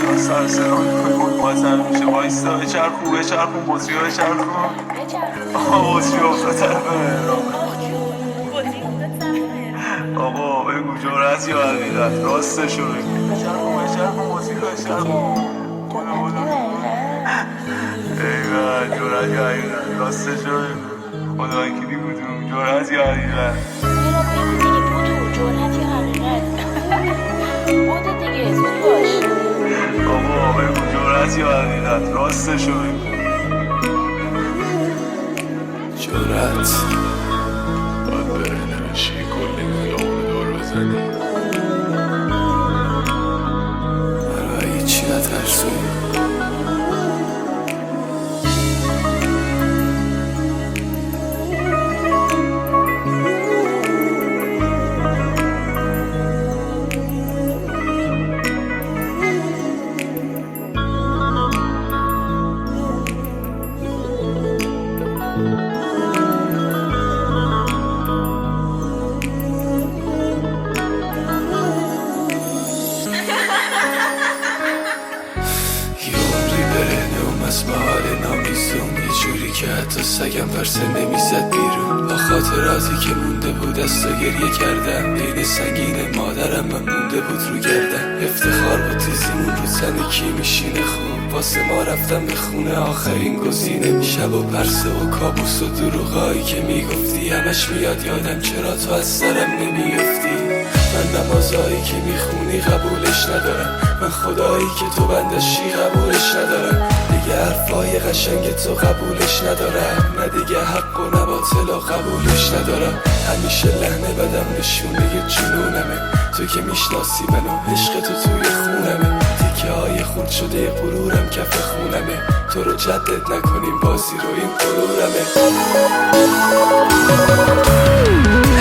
یا سر صدا میکنی بازم میشه وایستا بچرخون بطری ها بچرخون آقا بطری افتاد طرف آقا بگو جرأت یا حقیقت راستشو بگو بچرخون بطری ها بچرخون ایوه جرأت یا حقیقت راستشو بگو خدا وکیلی بودم جرأت یا حقیقت آقا بگو جرأت یا حقیقت راستشو بگو جرأت باید بره نمیشی کلی خیابون دور بزنی برای هیچی نترسونی از محال نامیزون یه جوری که حتی سگم ورسه نمیزد بیرون با خاطراتی که مونده بود از تو گریه کردم بین سنگین مادرم من مونده بود رو گردم افتخار بود تیزیمون رو تن کی میشینه خوب واسه ما رفتم به خونه آخرین گزینه شب و پرسه و کابوس و دروغایی که میگفتی همش میاد یادم چرا تو از سرم نمیافتی من نمازایی که میخونی قبولش ندارم من خدایی که تو بندشی قبولش ندارم دیگه حرفای قشنگ تو قبولش ندارم نه دیگه حق و نباطل و قبولش ندارم همیشه لحنه بدم نشونه جنونمه تو که میشناسی منو عشق تو توی خونمه تیکه های خورد شده غرورم کف خونمه تو رو جدد نکنیم بازی رو این غرورمه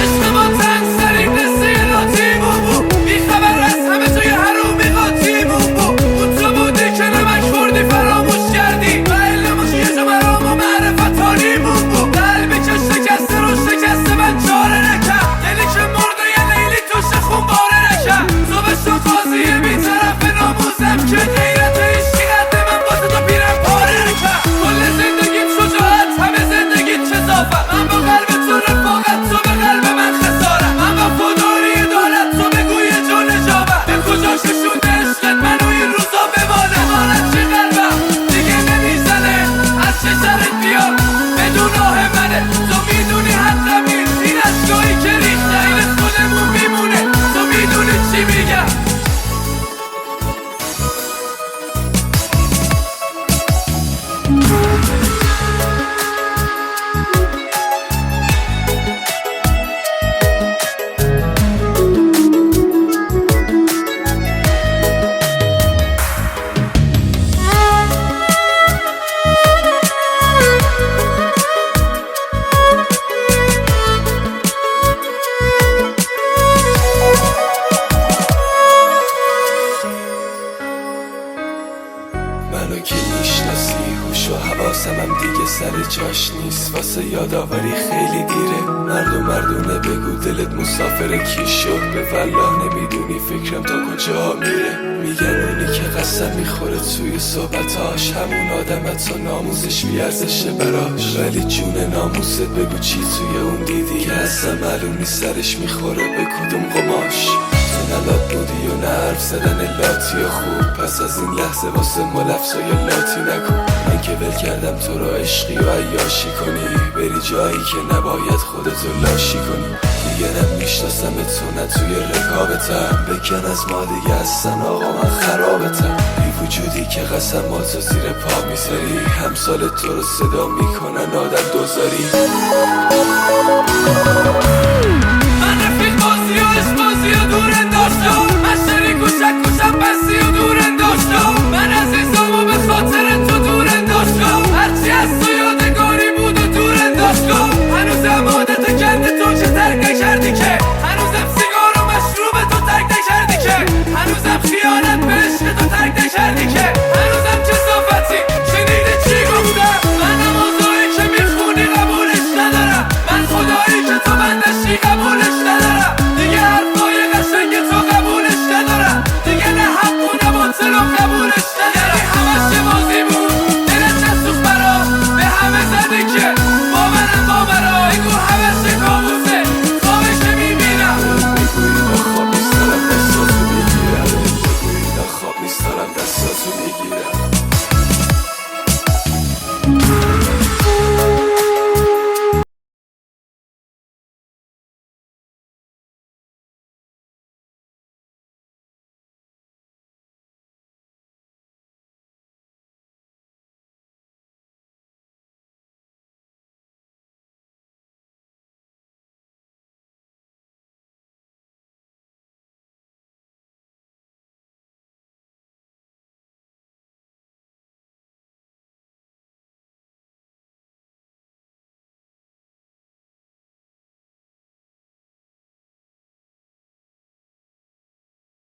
عشق ما تن سری قصه ناتیمون بود بیخبر از همه توی حرومی قاطیمون بود اون تو بودی که نمک خوردی فراموش کردی و علموش یه جا برام و معرفت حالیمون بود قلبی که شکسته رو شکسته من چاره نکرد دلی که مرده یه لیلی توش خون باره نکرد صبح قاضیه بی طرف ناموزم که غیرت عشقی قد من واسه تو پیرم پاره نکرد کل زندگیم شجاعت همه زندگیت کثافت من با قلب تو رفاقت تو به قلب من خسارت من با خودداری دارت تو بگو یه جا نجابت به کجا ششونده عشقت منو این روزا بمانه مانت چه قلبم دیگه نمیزنه از چه سرت بیاد بدون راه منه تو میدونی حقم این اشکایی که ریخته این خودمون میمونه تو میدونی چی میگم منو که میشناسی هوش و حواسم هم دیگه سر جاش نیست واسه یادآوری خیلی دیره مردونه بگو دلت مسافر کی شد به والله نمیدونی فکرم تا کجا میره میگن اونی که قسم میخوره توی صحبتاش همون آدم تا ناموزش بیارزشه براش ولی جون ناموست بگو چی توی اون دیدی که اصلا معلوم نیست سرش میخوره به کدوم قماش تو نلات بودی و نه حرف زدن لاتی خوب پس از این لحظه واسه ما لفظای لاتی نکن من که ول کردم تو رو عشقی و عیاشی کنی بری جایی که نباید خودتو لاشی کنی دیگه نمیشناسم تو نه توی رکابتم بکن از ما دیگه اصلا آقا من خرابتم بی وجودی که قسماتو زیر پا میذاری همسال تو رو صدا میکنن آدم دوزاری